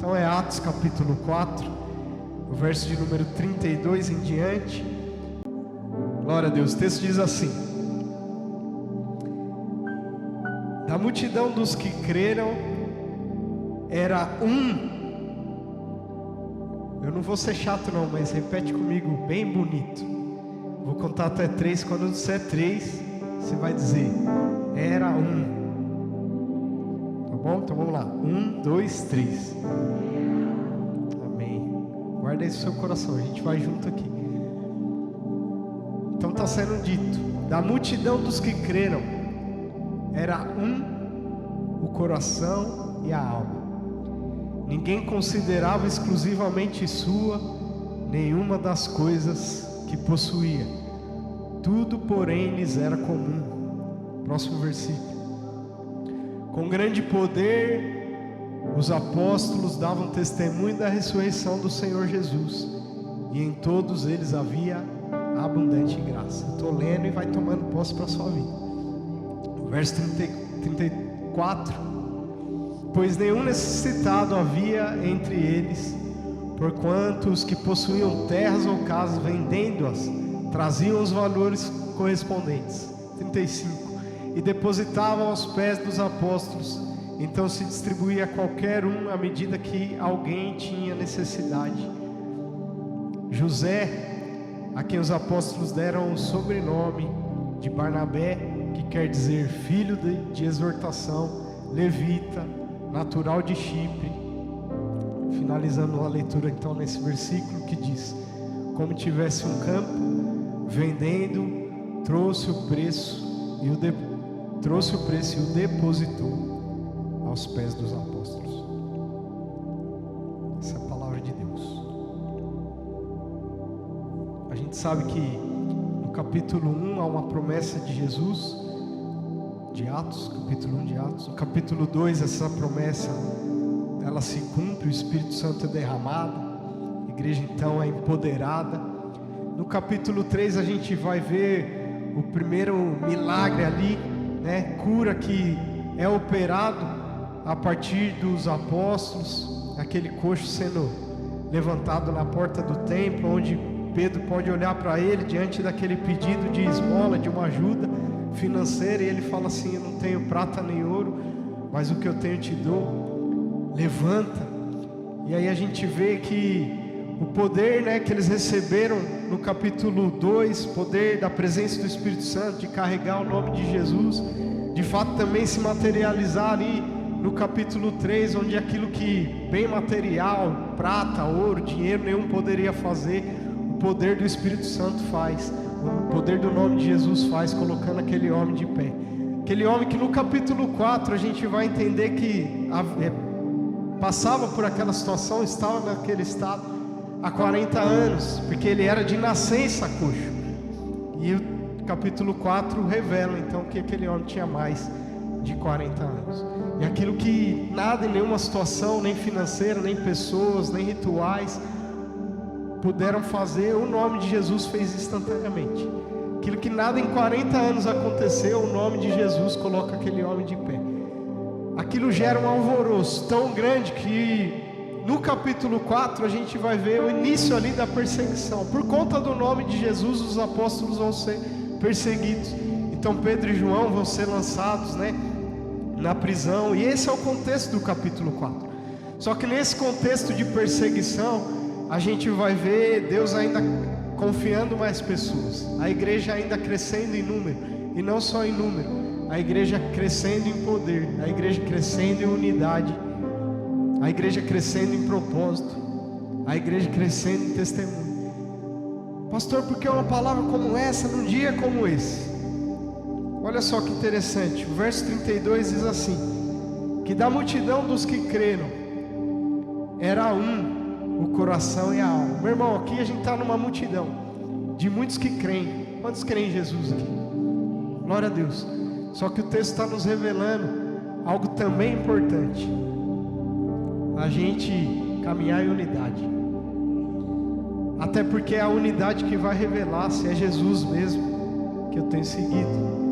Então é Atos capítulo 4, o verso de número 32 em diante. Glória a Deus. O texto diz assim: da multidão dos que creram era eu não vou ser chato não, mas repete comigo bem bonito. Vou contar até 3, quando eu disser 3, você vai dizer: era Tá bom? Então vamos lá. 1, 2, 3. Amém. Guarda isso no seu coração, a gente vai junto aqui. Então está sendo dito: da multidão dos que creram era o coração e a alma. Ninguém considerava exclusivamente sua nenhuma das coisas que possuía. Tudo, porém, lhes era comum. Próximo versículo. Com grande poder, os apóstolos davam testemunho da ressurreição do Senhor Jesus, e em todos eles havia abundante graça. Estou lendo e vai tomando posse para a sua vida. Verso 34: pois nenhum necessitado havia entre eles, porquanto os que possuíam terras ou casas, vendendo-as, traziam os valores correspondentes. 35: e depositavam aos pés dos apóstolos. Então se distribuía a qualquer um à medida que alguém tinha necessidade. José, a quem os apóstolos deram o sobrenome de Barnabé, que quer dizer filho de exortação, levita, natural de Chipre. Finalizando a leitura então nesse versículo que diz: como tivesse um campo, vendendo, trouxe o preço e o depositou aos pés dos apóstolos. Essa é a palavra de Deus. A gente sabe que no capítulo 1 há uma promessa de Jesus, de Atos, capítulo 1 de Atos. No capítulo 2 essa promessa ela se cumpre, o Espírito Santo é derramado, a igreja então é empoderada. No capítulo 3 a gente vai ver o primeiro milagre ali, cura que é operado a partir dos apóstolos, aquele coxo sendo levantado na porta do templo, onde Pedro pode olhar para ele diante daquele pedido de esmola, de uma ajuda financeira, e ele fala assim: eu não tenho prata nem ouro, mas o que eu tenho te dou, levanta. E aí a gente vê que o poder que eles receberam no capítulo 2, poder da presença do Espírito Santo, de carregar o nome de Jesus, de fato também se materializar ali no capítulo 3, onde aquilo que bem material, prata, ouro, dinheiro nenhum poderia fazer, o poder do Espírito Santo faz, o poder do nome de Jesus faz, colocando aquele homem de pé. Aquele homem que no capítulo 4 a gente vai entender que passava por aquela situação, estava naquele estado há 40 anos, porque ele era de nascença coxo. E o capítulo 4 revela então que aquele homem tinha mais de 40 anos. E aquilo que nada, em nenhuma situação, nem financeira, nem pessoas, nem rituais puderam fazer, o nome de Jesus fez instantaneamente. Aquilo que nada em 40 anos aconteceu, o nome de Jesus coloca aquele homem de pé. Aquilo gera um alvoroço tão grande que no capítulo 4 a gente vai ver o início ali da perseguição. Por conta do nome de Jesus, os apóstolos vão ser perseguidos. Então Pedro e João vão ser lançados na prisão. E esse é o contexto do capítulo 4. Só que nesse contexto de perseguição, a gente vai ver Deus ainda confiando mais pessoas, a igreja ainda crescendo em número, e não só em número, a igreja crescendo em poder, a igreja crescendo em unidade, a igreja crescendo em propósito, a igreja crescendo em testemunho. Pastor, por que uma palavra como essa num dia como esse? Olha só que interessante, o verso 32 diz assim: que da multidão dos que creram era o coração e a alma. Meu irmão, aqui a gente está numa multidão de muitos que creem. Quantos creem em Jesus aqui? Glória a Deus. Só que o texto está nos revelando algo também importante: a gente caminhar em unidade. Até porque é a unidade que vai revelar se é Jesus mesmo que eu tenho seguido.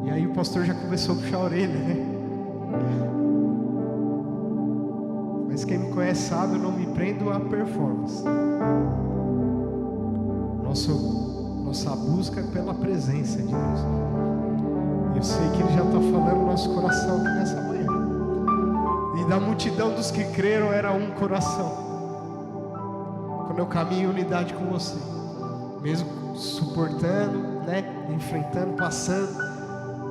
E aí o pastor já começou a puxar a orelha, Mas quem me conhece sabe, eu não me prendo a performance. Nossa busca é pela presença de Deus. Eu sei que Ele já está falando no nosso coração aqui nessa manhã. E da multidão dos que creram era um coração. Quando eu caminho em unidade com você, mesmo suportando, né, enfrentando, passando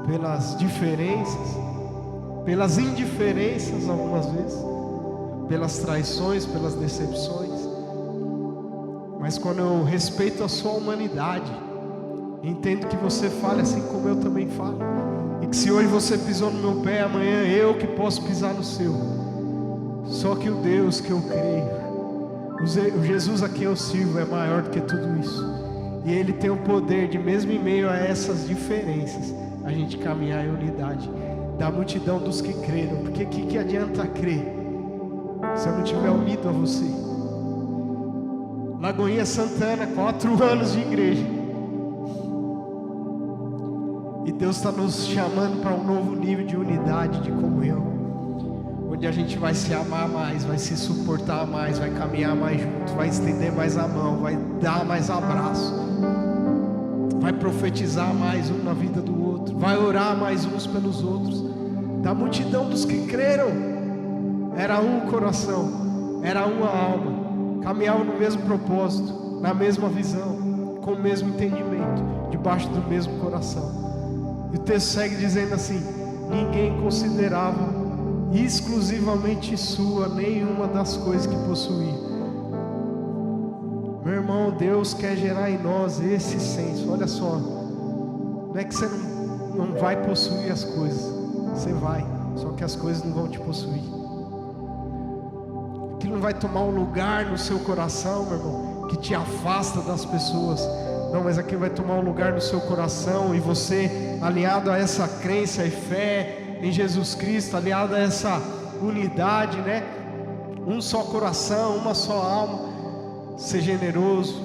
pelas diferenças, pelas indiferenças algumas vezes, pelas traições, pelas decepções, mas quando eu respeito a sua humanidade, entendo que você falha assim como eu também falo, e que se hoje você pisou no meu pé, amanhã eu que posso pisar no seu. Só que o Deus que eu creio, o Jesus a quem eu sirvo é maior do que tudo isso, e Ele tem o poder de, mesmo em meio a essas diferenças, a gente caminhar em unidade. Da multidão dos que creram, porque que adianta crer se eu não estiver unido a você? Lagoinha Santana, 4 anos de igreja, e Deus está nos chamando para um novo nível de unidade, de comunhão, onde a gente vai se amar mais, vai se suportar mais, vai caminhar mais junto, vai estender mais a mão, vai dar mais abraço, vai profetizar mais um na vida do outro, vai orar mais uns pelos outros. Da multidão dos que creram, era um coração, era uma alma, caminhavam no mesmo propósito, na mesma visão, com o mesmo entendimento, debaixo do mesmo coração. E o texto segue dizendo assim: ninguém considerava exclusivamente sua nenhuma das coisas que possuía. Meu irmão, Deus quer gerar em nós esse senso. Olha só, não é que você não vai possuir as coisas, você vai, só que as coisas não vão te possuir. Aquilo não vai tomar um lugar no seu coração, meu irmão, que te afasta das pessoas. Não, mas aquilo vai tomar um lugar no seu coração, e você, alinhado a essa crença e fé em Jesus Cristo, alinhado a essa unidade, né? Um só coração, uma só alma. Ser generoso,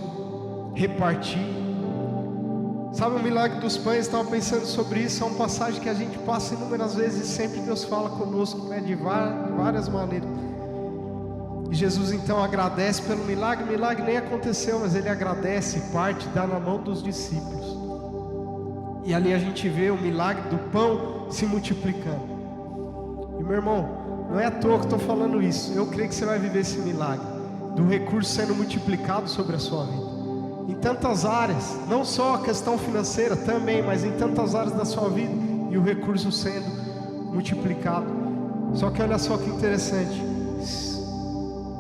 repartir. Sabe o milagre dos pães? Estava pensando sobre isso. É uma passagem que a gente passa inúmeras vezes, e sempre Deus fala conosco, né, de várias maneiras. E Jesus então agradece pelo milagre. O milagre nem aconteceu, mas Ele agradece, parte, dá na mão dos discípulos. E ali a gente vê o milagre do pão se multiplicando. E meu irmão, não é à toa que estou falando isso. Eu creio que você vai viver esse milagre do recurso sendo multiplicado sobre a sua vida, em tantas áreas, não só a questão financeira também, mas em tantas áreas da sua vida, e o recurso sendo multiplicado. Só que olha só que interessante,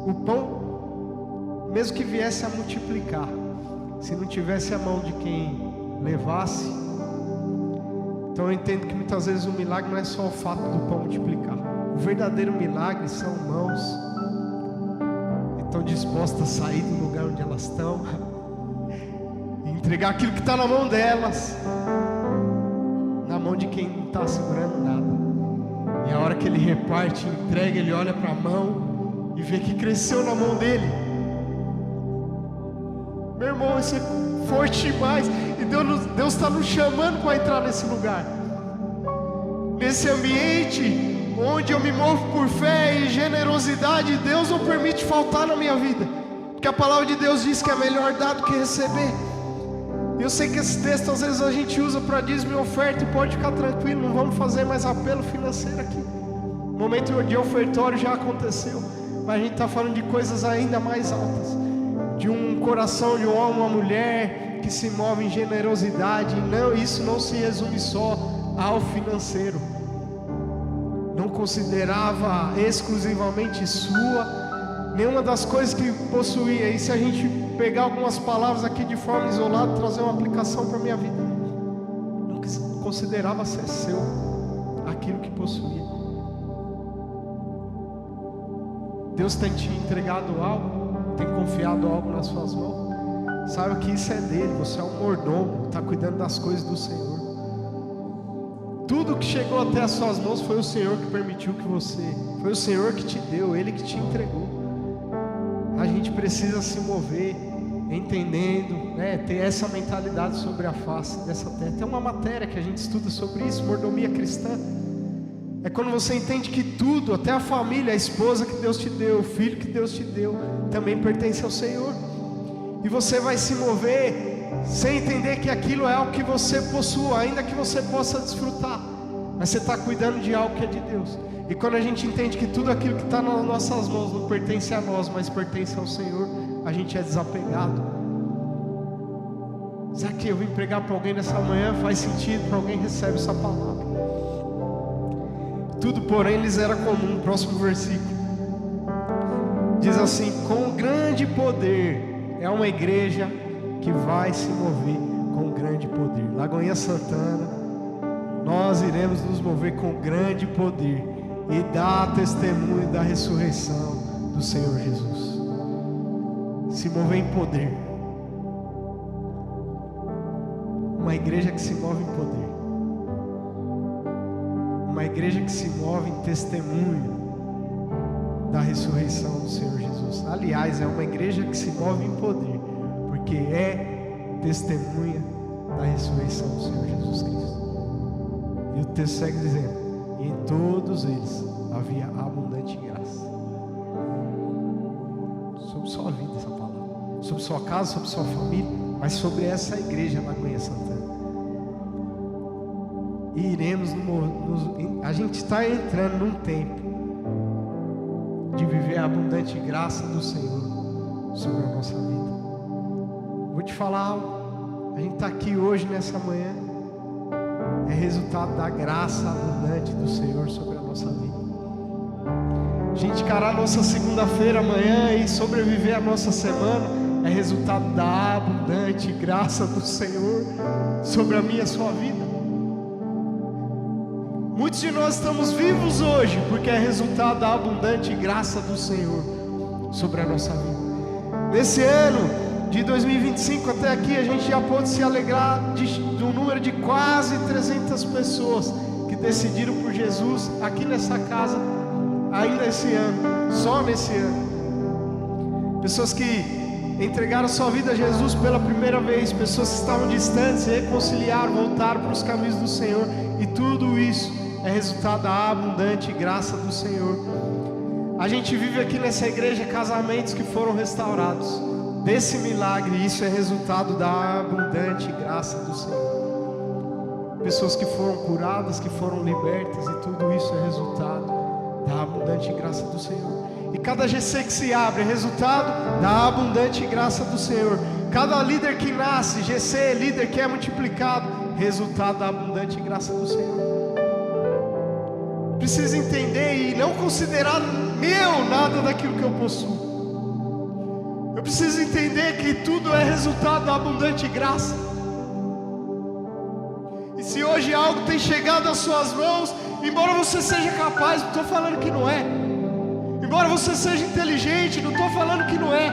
o pão, mesmo que viesse a multiplicar, se não tivesse a mão de quem levasse, então eu entendo que muitas vezes o milagre não é só o fato do pão multiplicar. O verdadeiro milagre são mãos estão dispostas a sair do lugar onde elas estão e entregar aquilo que está na mão delas, na mão de quem não está segurando nada. E a hora que ele reparte, entrega, ele olha para a mão e vê que cresceu na mão dele. Meu irmão, isso é forte demais. E Deus está nos chamando para entrar nesse lugar, nesse ambiente onde eu me movo por fé e generosidade. Deus não permite faltar na minha vida, porque a palavra de Deus diz que é melhor dar do que receber. Eu sei que esse texto às vezes a gente usa para dízimo e oferta, e pode ficar tranquilo, não vamos fazer mais apelo financeiro aqui. O momento de ofertório já aconteceu, mas a gente está falando de coisas ainda mais altas, de um coração de um homem, uma mulher que se move em generosidade. Não, isso não se resume só ao financeiro. Não considerava exclusivamente sua nenhuma das coisas que possuía. E se a gente pegar algumas palavras aqui de forma isolada, trazer uma aplicação para a minha vida, não considerava ser seu aquilo que possuía. Deus tem te entregado algo, tem confiado algo nas suas mãos. Saiba que isso é dele, você é um mordomo, está cuidando das coisas do Senhor. Tudo que chegou até as suas mãos foi o Senhor que permitiu que você, foi o Senhor que te deu, Ele que te entregou. A gente precisa se mover entendendo, né, ter essa mentalidade sobre a face dessa terra. Tem uma matéria que a gente estuda sobre isso, mordomia cristã. É quando você entende que tudo, até a família, a esposa que Deus te deu, o filho que Deus te deu, também pertence ao Senhor. E você vai se mover sem entender que aquilo é algo que você possua, ainda que você possa desfrutar, mas você está cuidando de algo que é de Deus. E quando a gente entende que tudo aquilo que está nas nossas mãos não pertence a nós, mas pertence ao Senhor, a gente é desapegado. Será que eu vim pregar para alguém nessa manhã? Faz sentido para alguém? Recebe essa palavra. Tudo, porém, lhes era comum. Próximo versículo diz assim: com grande poder. É uma igreja que vai se mover com grande poder. Lagoinha Santana, nós iremos nos mover com grande poder e dar testemunho da ressurreição do Senhor Jesus. Se mover em poder. Uma igreja que se move em poder. Uma igreja que se move em testemunho da ressurreição do Senhor Jesus. Aliás, é uma igreja que se move em poder, porque é testemunha da ressurreição do Senhor Jesus Cristo. E o texto segue dizendo: e em todos eles havia abundante graça. Sobre sua vida essa palavra, sobre sua casa, sobre sua família, mas sobre essa igreja Lagoinha Santana. E iremos a gente está entrando num tempo de viver a abundante graça do Senhor sobre a nossa vida. Vou te falar algo. A gente está aqui hoje nessa manhã é resultado da graça abundante do Senhor sobre a nossa vida. A gente encarar a nossa segunda-feira amanhã e sobreviver a nossa semana é resultado da abundante graça do Senhor sobre a minha e a sua vida. Muitos de nós estamos vivos hoje porque é resultado da abundante graça do Senhor sobre a nossa vida. Nesse ano de 2025 até aqui, a gente já pôde se alegrar de um número de quase 300 pessoas que decidiram por Jesus aqui nessa casa, ainda esse ano, só nesse ano. Pessoas que entregaram sua vida a Jesus pela primeira vez, pessoas que estavam distantes, se reconciliaram, voltaram para os caminhos do Senhor, e tudo isso é resultado da abundante graça do Senhor. A gente vive aqui nessa igreja casamentos que foram restaurados. Desse milagre, isso é resultado da abundante graça do Senhor. Pessoas que foram curadas, que foram libertas, e tudo isso é resultado da abundante graça do Senhor. E cada GC que se abre é resultado da abundante graça do Senhor. Cada líder que nasce, GC, líder que é multiplicado, resultado da abundante graça do Senhor. Preciso entender e não considerar meu nada daquilo que eu possuo. Eu preciso entender que tudo é resultado da abundante graça. E se hoje algo tem chegado às suas mãos, embora você seja capaz, não estou falando que não é. Embora você seja inteligente, não estou falando que não é.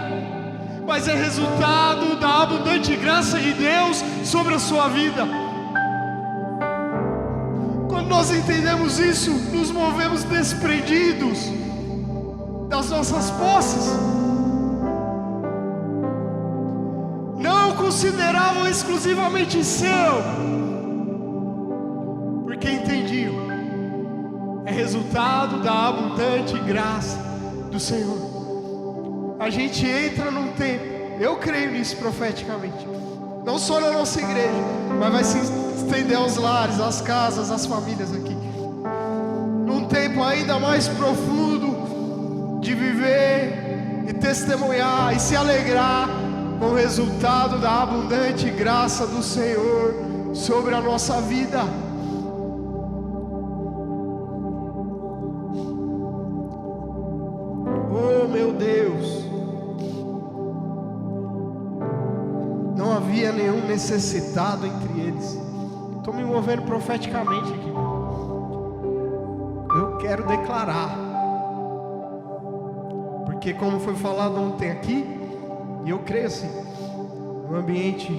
Mas é resultado da abundante graça de Deus sobre a sua vida. Quando nós entendemos isso, nos movemos desprendidos das nossas posses. Não consideravam exclusivamente seu, porque entendiam. É resultado da abundante graça do Senhor. A gente entra num tempo, eu creio nisso profeticamente, não só na nossa igreja, mas vai se estender aos lares, às casas, às famílias aqui. Num tempo ainda mais profundo de viver e testemunhar e se alegrar com o resultado da abundante graça do Senhor sobre a nossa vida. Oh, meu Deus! Não havia nenhum necessitado entre eles. Estou me movendo profeticamente aqui. Eu quero declarar, porque como foi falado ontem aqui, e eu creio assim, o ambiente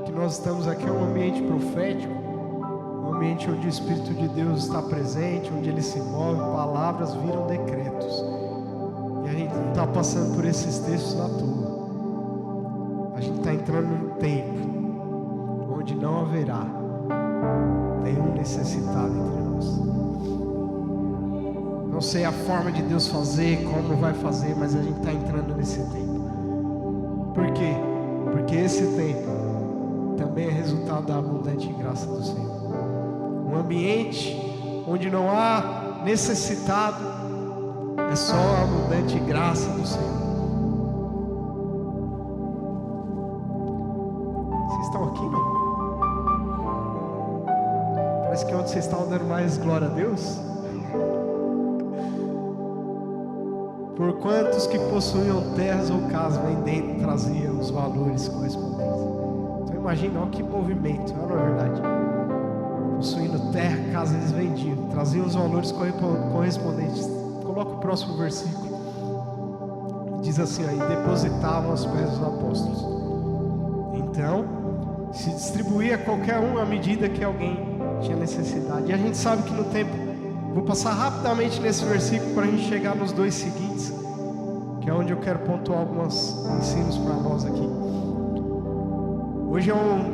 que nós estamos aqui é um ambiente profético, um ambiente onde o Espírito de Deus está presente, onde Ele se move, palavras viram decretos. E a gente não está passando por esses textos à toa. A gente está entrando num tempo onde não haverá nenhum necessitado entre nós. Não sei a forma de Deus fazer, como vai fazer, mas a gente está entrando nesse tempo. Por quê? Porque esse tempo também é resultado da abundante graça do Senhor. Um ambiente onde não há necessitado, é só a abundante graça do Senhor. Vocês estão aqui, não? Parece que é onde vocês estão dando mais glória a Deus. Por quantos que possuíam terras ou casas, vendendo, traziam os valores correspondentes. Então imagina, olha que movimento, não é verdade? Possuindo terra, casa, eles vendiam, traziam os valores correspondentes. Coloca o próximo versículo. Diz assim aí: depositavam aos pés dos apóstolos. Então se distribuía a qualquer um à medida que alguém tinha necessidade. E a gente sabe que no tempo, vou passar rapidamente nesse versículo para a gente chegar nos dois seguintes, que é onde eu quero pontuar alguns ensinos para nós aqui. Hoje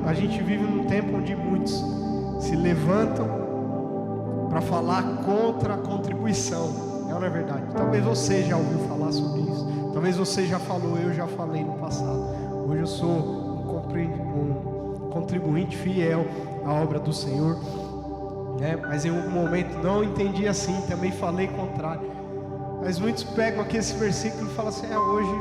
a gente vive num tempo onde muitos se levantam para falar contra a contribuição. Não é verdade? Talvez você já ouviu falar sobre isso. Talvez você já falou, eu já falei no passado. Hoje eu sou um contribuinte fiel à obra do Senhor. Mas em um momento não entendi assim, também falei contrário. Mas muitos pegam aqui esse versículo e falam assim: hoje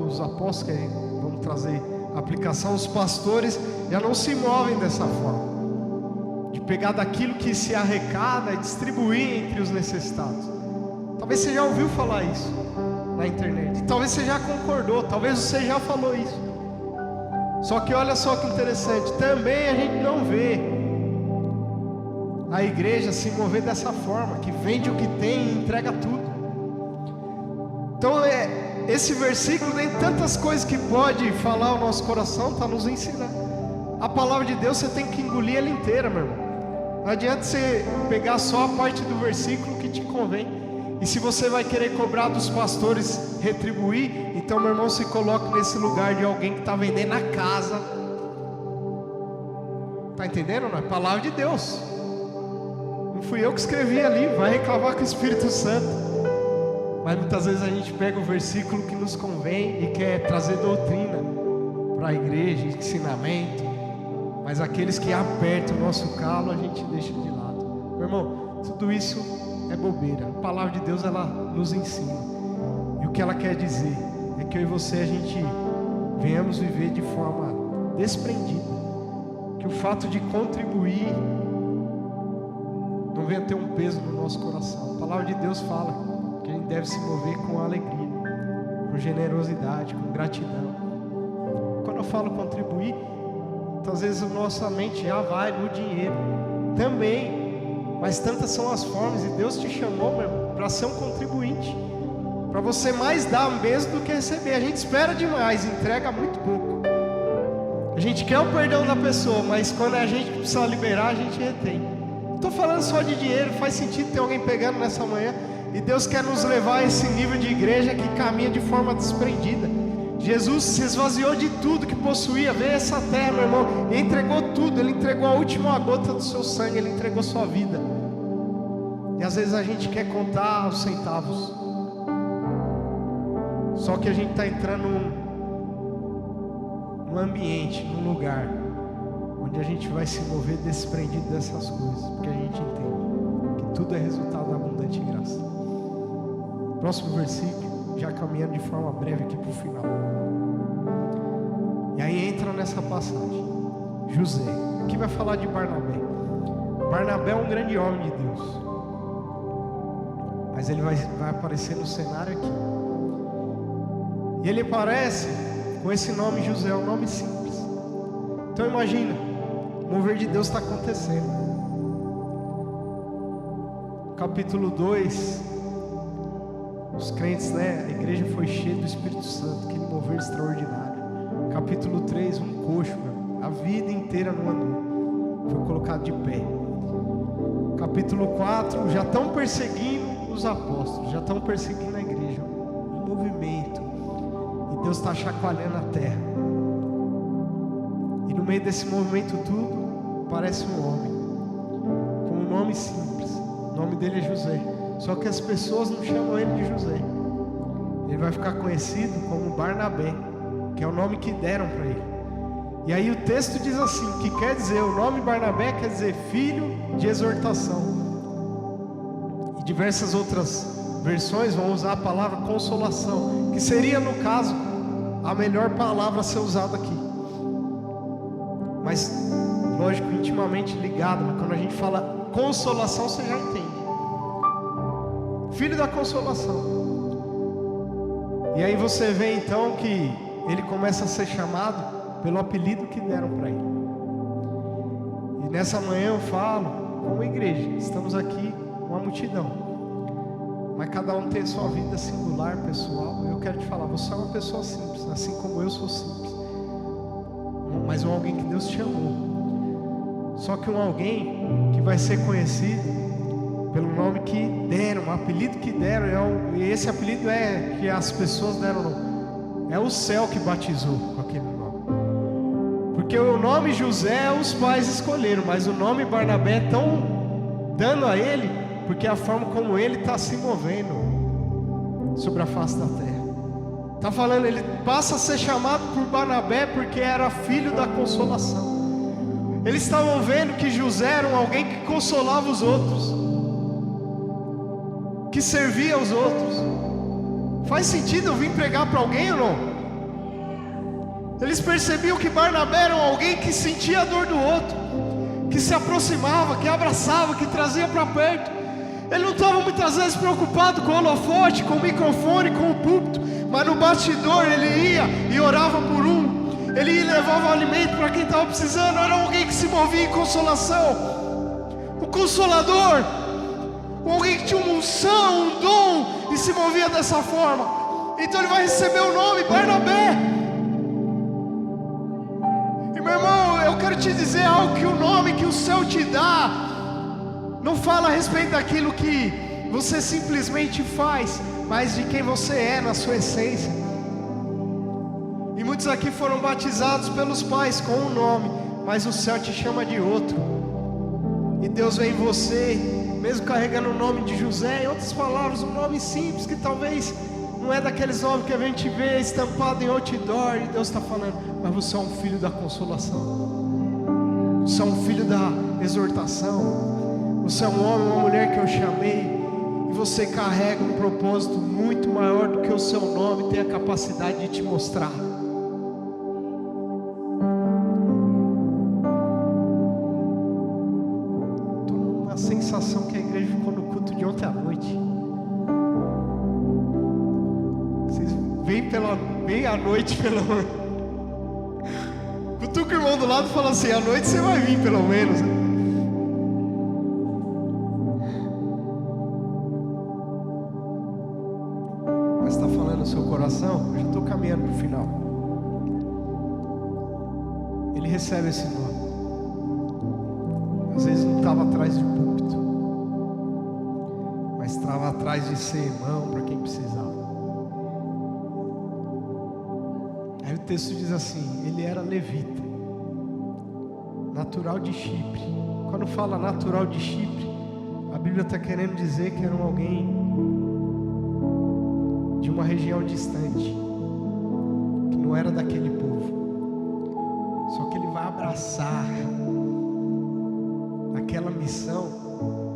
os apóstolos, vamos trazer aplicação, os pastores já não se movem dessa forma, de pegar daquilo que se arrecada e distribuir entre os necessitados. Talvez você já ouviu falar isso na internet, talvez você já concordou, talvez você já falou isso. Só que olha só que interessante, também a gente não vê a igreja se mover dessa forma, que vende o que tem e entrega tudo. Então esse versículo tem tantas coisas que pode falar o nosso coração, está nos ensinando. A palavra de Deus você tem que engolir ela inteira, meu irmão. Não adianta você pegar só a parte do versículo que te convém. E se você vai querer cobrar dos pastores retribuir, então, meu irmão, se coloque nesse lugar de alguém que está vendendo a casa. Está entendendo? Não é palavra de Deus. Não fui eu que escrevi ali, vai reclamar com o Espírito Santo. Mas muitas vezes a gente pega o versículo que nos convém e quer trazer doutrina para a igreja, ensinamento. Mas aqueles que apertam o nosso calo, a gente deixa de lado. Meu irmão, tudo isso é bobeira. A palavra de Deus, ela nos ensina. E o que ela quer dizer é que eu e você, a gente venhamos viver de forma desprendida. Que o fato de contribuir não venha ter um peso no nosso coração. A palavra de Deus fala que a gente deve se mover com alegria, com generosidade, com gratidão. Quando eu falo contribuir, às vezes a nossa mente já vai no dinheiro também, mas tantas são as formas. E Deus te chamou, meu irmão, para ser um contribuinte, para você mais dar mesmo do que receber. A gente espera demais, entrega muito pouco. A gente quer o perdão da pessoa, mas quando a gente precisa liberar, a gente retém. Não estou falando só de dinheiro, faz sentido ter alguém pegando nessa manhã. E Deus quer nos levar a esse nível de igreja que caminha de forma desprendida. Jesus se esvaziou de tudo que possuía, veio a essa terra, meu irmão, e entregou tudo. Ele entregou a última gota do seu sangue, Ele entregou sua vida. E às vezes a gente quer contar os centavos. Só que a gente está entrando num ambiente, num lugar onde a gente vai se mover desprendido dessas coisas, porque a gente entende que tudo é resultado da abundante graça. Próximo versículo, já caminhando de forma breve aqui para o final. E aí entra nessa passagem José. Aqui vai falar de Barnabé. Barnabé é um grande homem de Deus, mas ele vai aparecer no cenário aqui. E ele aparece com esse nome José, um nome simples. Então imagina, o mover de Deus está acontecendo. Capítulo 2, os crentes, a igreja foi cheia do Espírito Santo, aquele mover extraordinário. Capítulo 3, um coxo, a vida inteira não andou, foi colocado de pé. Capítulo 4, já estão perseguindo os apóstolos, já estão perseguindo a igreja, um movimento, e Deus está chacoalhando a terra. E no meio desse movimento tudo, aparece um homem, com um nome simples, o nome dele é José. Só que as pessoas não chamam ele de José. Ele vai ficar conhecido como Barnabé, que é o nome que deram para ele. E aí o texto diz assim, que quer dizer, o nome Barnabé quer dizer filho de exortação. E diversas outras versões vão usar a palavra consolação, que seria, no caso, a melhor palavra a ser usada aqui. Mas, lógico, intimamente ligado, mas quando a gente fala consolação, você já entende. Filho da consolação. E aí você vê então que ele começa a ser chamado pelo apelido que deram para ele. E nessa manhã eu falo, como igreja, estamos aqui, uma multidão, mas cada um tem sua vida singular, pessoal. Eu quero te falar, você é uma pessoa simples, assim como eu sou simples, mas um alguém que Deus te chamou. Só que um alguém que vai ser conhecido pelo nome que deram, o apelido que deram, e esse apelido é que as pessoas deram, é o céu que batizou com aquele nome. Porque o nome José os pais escolheram, mas o nome Barnabé estão dando a ele, porque é a forma como ele está se movendo sobre a face da terra. Está falando, ele passa a ser chamado por Barnabé porque era filho da consolação. Eles estavam vendo que José era alguém que consolava os outros, que servia aos outros. Faz sentido eu vir pregar para alguém ou não? Eles percebiam que Barnabé era alguém que sentia a dor do outro, que se aproximava, que abraçava, que trazia para perto. Ele não estava muitas vezes preocupado com o holofote, com o microfone, com o púlpito, mas no bastidor ele ia e orava por um. Ele ia e levava alimento para quem estava precisando. Era alguém que se movia em consolação. O consolador, alguém que tinha uma unção, um dom, e se movia dessa forma. Então ele vai receber o nome Barnabé. E meu irmão, eu quero te dizer algo, que o nome que o céu te dá não fala a respeito daquilo que você simplesmente faz, mas de quem você é na sua essência. E muitos aqui foram batizados pelos pais com um nome, mas o céu te chama de outro. E Deus vê em você, mesmo carregando o nome de José, em outras palavras, um nome simples, que talvez não é daqueles nomes que a gente vê estampado em outdoor, e Deus está falando, mas você é um filho da consolação, você é um filho da exortação, você é um homem, uma mulher que eu chamei, e você carrega um propósito muito maior do que o seu nome tem a capacidade de te mostrar. Estou numa sensação que a igreja ficou no culto de ontem à noite. Vocês vêm pela meia-noite, pelo cutuca o irmão do lado e fala assim, à noite você vai vir pelo menos, né? Mas está falando no seu coração, eu já estou caminhando para o final. Ele recebe esse nome. Às vezes não estava atrás de púlpito, mas estava atrás de ser irmão para quem precisava. Aí o texto diz assim, ele era levita, natural de Chipre. Quando fala natural de Chipre, a Bíblia está querendo dizer que era alguém de uma região distante, que não era daquele povo. Só que ele vai abraçar aquela missão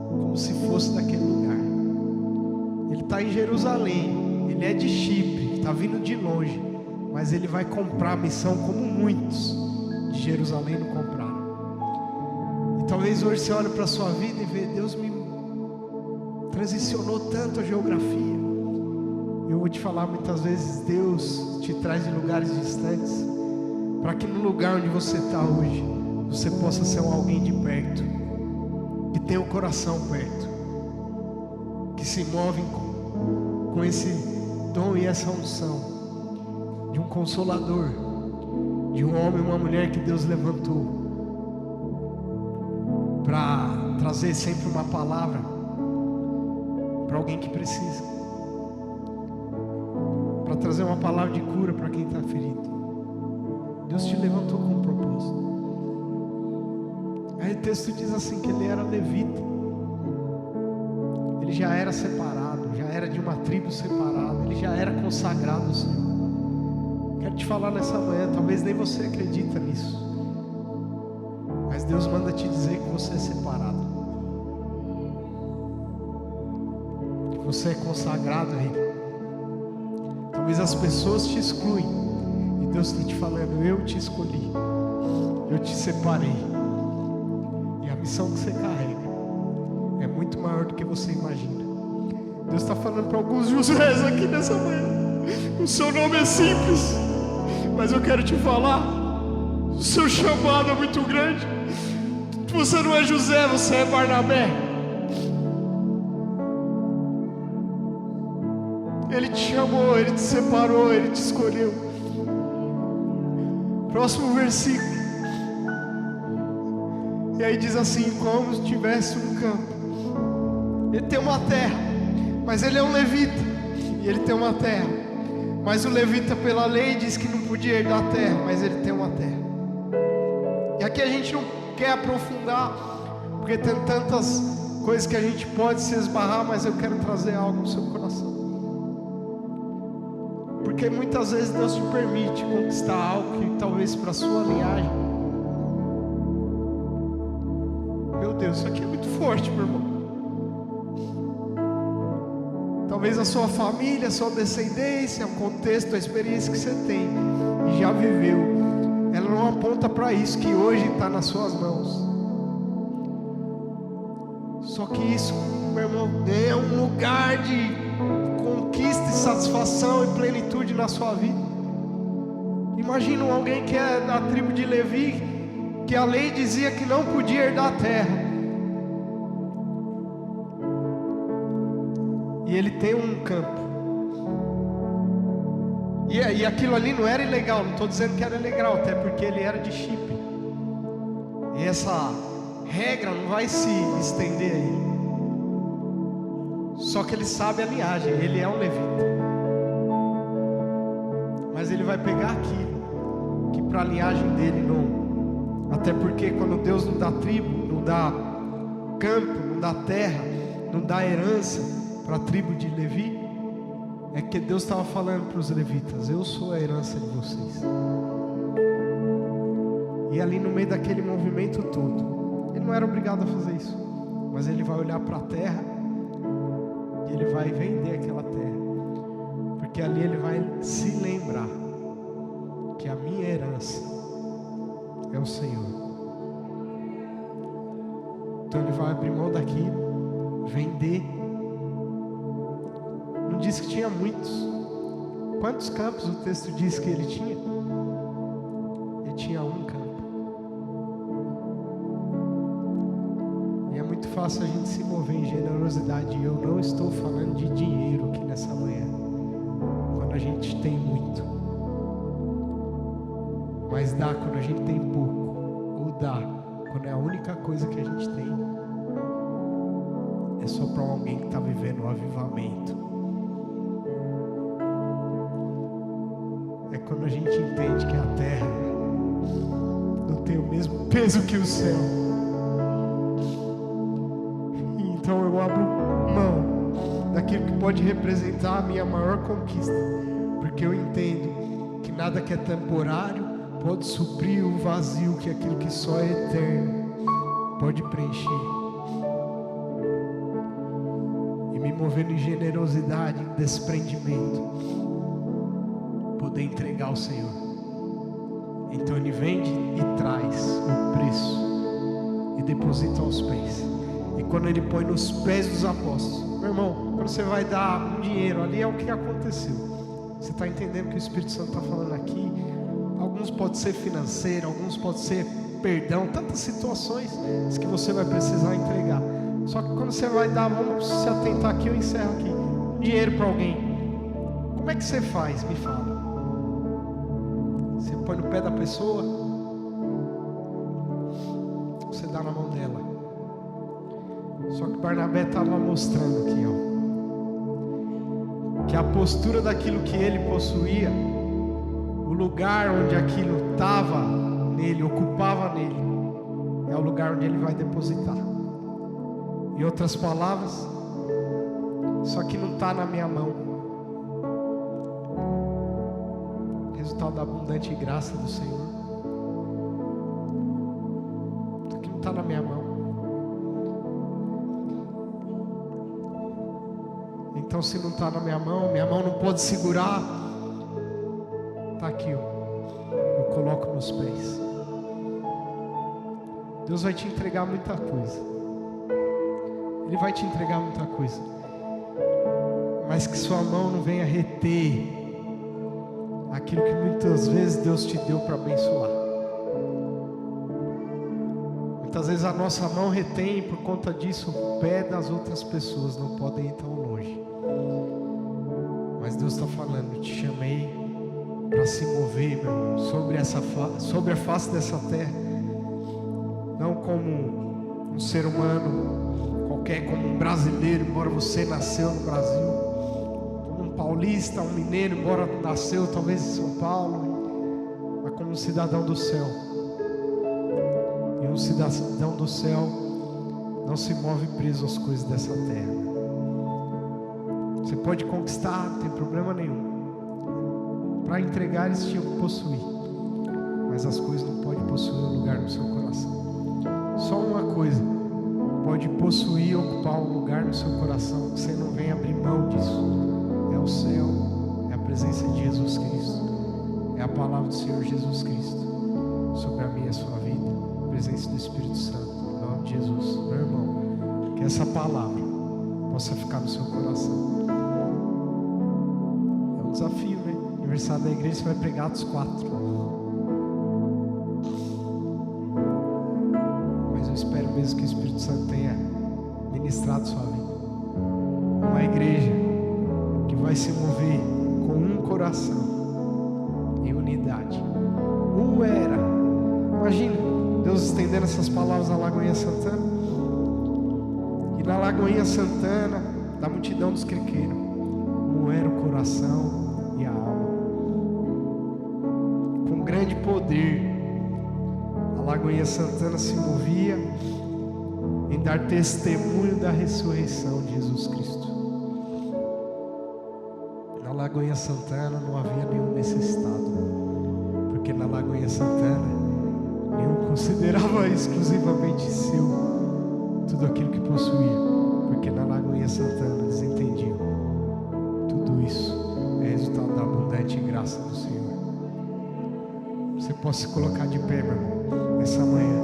como se fosse daquele lugar. Ele está em Jerusalém, ele é de Chipre, está vindo de longe, mas ele vai comprar a missão como muitos de Jerusalém não compraram. E talvez hoje você olhe para a sua vida e vê, Deus me transicionou tanto a geografia. Eu vou te falar, muitas vezes Deus te traz de lugares distantes, para que no lugar onde você está hoje, você possa ser alguém de perto, que tem o coração perto, que se move com esse dom e essa unção de um consolador, de um homem e uma mulher que Deus levantou para trazer sempre uma palavra para alguém que precisa, para trazer uma palavra de cura para quem está ferido. Deus te levantou com um propósito. Aí o texto diz assim, que ele era levita. Ele ele já era separado, já era de uma tribo separada, ele já era consagrado ao Senhor. Quero te falar nessa manhã, talvez nem você acredita nisso, mas Deus manda te dizer que você é separado, que você é consagrado a Ele. Talvez as pessoas te excluem, e Deus está te falando: eu te escolhi, eu te separei, e a missão que você carrega é muito maior do que você imagina. Deus está falando para alguns Josés aqui nessa manhã: o seu nome é simples, mas eu quero te falar, o seu chamado é muito grande. Você não é José, você é Barnabé. Ele te chamou, Ele te separou, Ele te escolheu. Próximo versículo. E aí diz assim: como se tivesse um campo. Ele tem uma terra, mas ele é um levita, e ele tem uma terra. Mas o levita, pela lei, diz que não podia herdar a terra, mas ele tem uma terra. E aqui a gente não quer aprofundar, porque tem tantas coisas que a gente pode se esbarrar, mas eu quero trazer algo no seu coração. Porque muitas vezes Deus te permite conquistar algo que talvez para a sua linhagem. Meu Deus, isso aqui é muito forte, meu irmão. Talvez a sua família, a sua descendência, o contexto, a experiência que você tem e já viveu, ela não aponta para isso que hoje está nas suas mãos. Só que isso, meu irmão, é um lugar de conquista e satisfação e plenitude na sua vida. Imagina alguém que é da tribo de Levi, que a lei dizia que não podia herdar a terra, e ele tem um campo, e aquilo ali não era ilegal. Não estou dizendo que era ilegal, até porque ele era de Chipre, e essa regra não vai se estender a ele. Só que ele sabe a linhagem, ele é um levita, mas ele vai pegar aquilo que para a linhagem dele não. Até porque quando Deus não dá tribo, não dá campo, não dá terra, não dá herança para a tribo de Levi, é que Deus estava falando para os levitas: eu sou a herança de vocês. E ali no meio daquele movimento todo, ele não era obrigado a fazer isso, mas ele vai olhar para a terra e ele vai vender aquela terra, porque ali ele vai se lembrar que a minha herança é o Senhor. Então ele vai abrir mão daquilo, vender. Não diz que tinha muitos. Quantos campos o texto diz que ele tinha? Ele tinha um campo. E é muito fácil a gente se mover em generosidade. E eu não estou falando de dinheiro aqui nessa manhã, quando a gente tem muito. Mas dá quando a gente tem pouco, ou dá quando é a única coisa que a gente tem. É só para alguém que está vivendo um avivamento. É quando a gente entende que a terra não tem o mesmo peso que o céu. Então eu abro mão daquilo que pode representar a minha maior conquista, porque eu entendo que nada que é temporário pode suprir o vazio que aquilo que só é eterno pode preencher. E me movendo em generosidade, em desprendimento, poder entregar ao Senhor. Então ele vende e traz o preço e deposita aos pés. E quando ele põe nos pés dos apóstolos, meu irmão, quando você vai dar um dinheiro ali, é o que aconteceu. Você está entendendo o que o Espírito Santo está falando aqui? Alguns pode ser financeiro, alguns pode ser perdão, tantas situações que você vai precisar entregar. Só que quando você vai dar, vamos se atentar aqui, eu encerro aqui, dinheiro para alguém, como é que você faz? Me fala. Você põe no pé da pessoa, você dá na mão dela. Só que Barnabé estava mostrando aqui, ó, que a postura daquilo que ele possuía, o lugar onde aquilo estava nele, ocupava nele, é o lugar onde ele vai depositar. Em outras palavras, só que não está na minha mão. Resultado da abundante graça do Senhor. Isso aqui não está na minha mão. Então, se não está na minha mão não pode segurar. Está aqui, ó. Eu coloco nos pés. Deus vai te entregar muita coisa. Ele vai te entregar muita coisa. Mas que sua mão não venha reter aquilo que muitas vezes Deus te deu para abençoar. Muitas vezes a nossa mão retém, e por conta disso o pé das outras pessoas não podem ir tão longe. Mas Deus está falando, eu te chamei para se mover, meu irmão, sobre a face dessa terra. Não como um ser humano qualquer, como um brasileiro, embora você nasceu no Brasil, como um paulista, um mineiro, embora nasceu talvez em São Paulo, mas como um cidadão do céu. E um cidadão do céu não se move preso às coisas dessa terra. Você pode conquistar, não tem problema nenhum. Para entregar eles tinham que possuir, mas as coisas não podem possuir um lugar no seu coração. Só uma coisa pode possuir e ocupar um lugar no seu coração, que você não vem abrir mão disso. É o céu, é a presença de Jesus Cristo, é a palavra do Senhor Jesus Cristo sobre a minha e a sua vida, a presença do Espírito Santo, em nome de Jesus. Meu irmão, que essa palavra possa ficar no seu coração. É um desafio, né? Aniversário da igreja, você vai pregar Atos 4. Mas eu espero mesmo que o Espírito Santo tenha ministrado sua vida. Uma igreja que vai se mover com um coração, em unidade. Era. Imagina Deus estendendo essas palavras na Lagoinha Santana. E na Lagoinha Santana, da multidão dos criqueiros, era o coração e a alma. Com grande poder, a Lagoinha Santana se movia em dar testemunho da ressurreição de Jesus Cristo. Na Lagoinha Santana não havia nenhum necessitado, porque na Lagoinha Santana nenhum considerava exclusivamente seu tudo aquilo que possuía, porque na Lagoinha Santana eles entendiam: tudo isso é resultado da abundante graça do Senhor. Você pode se colocar de pé, meu irmão, nessa manhã.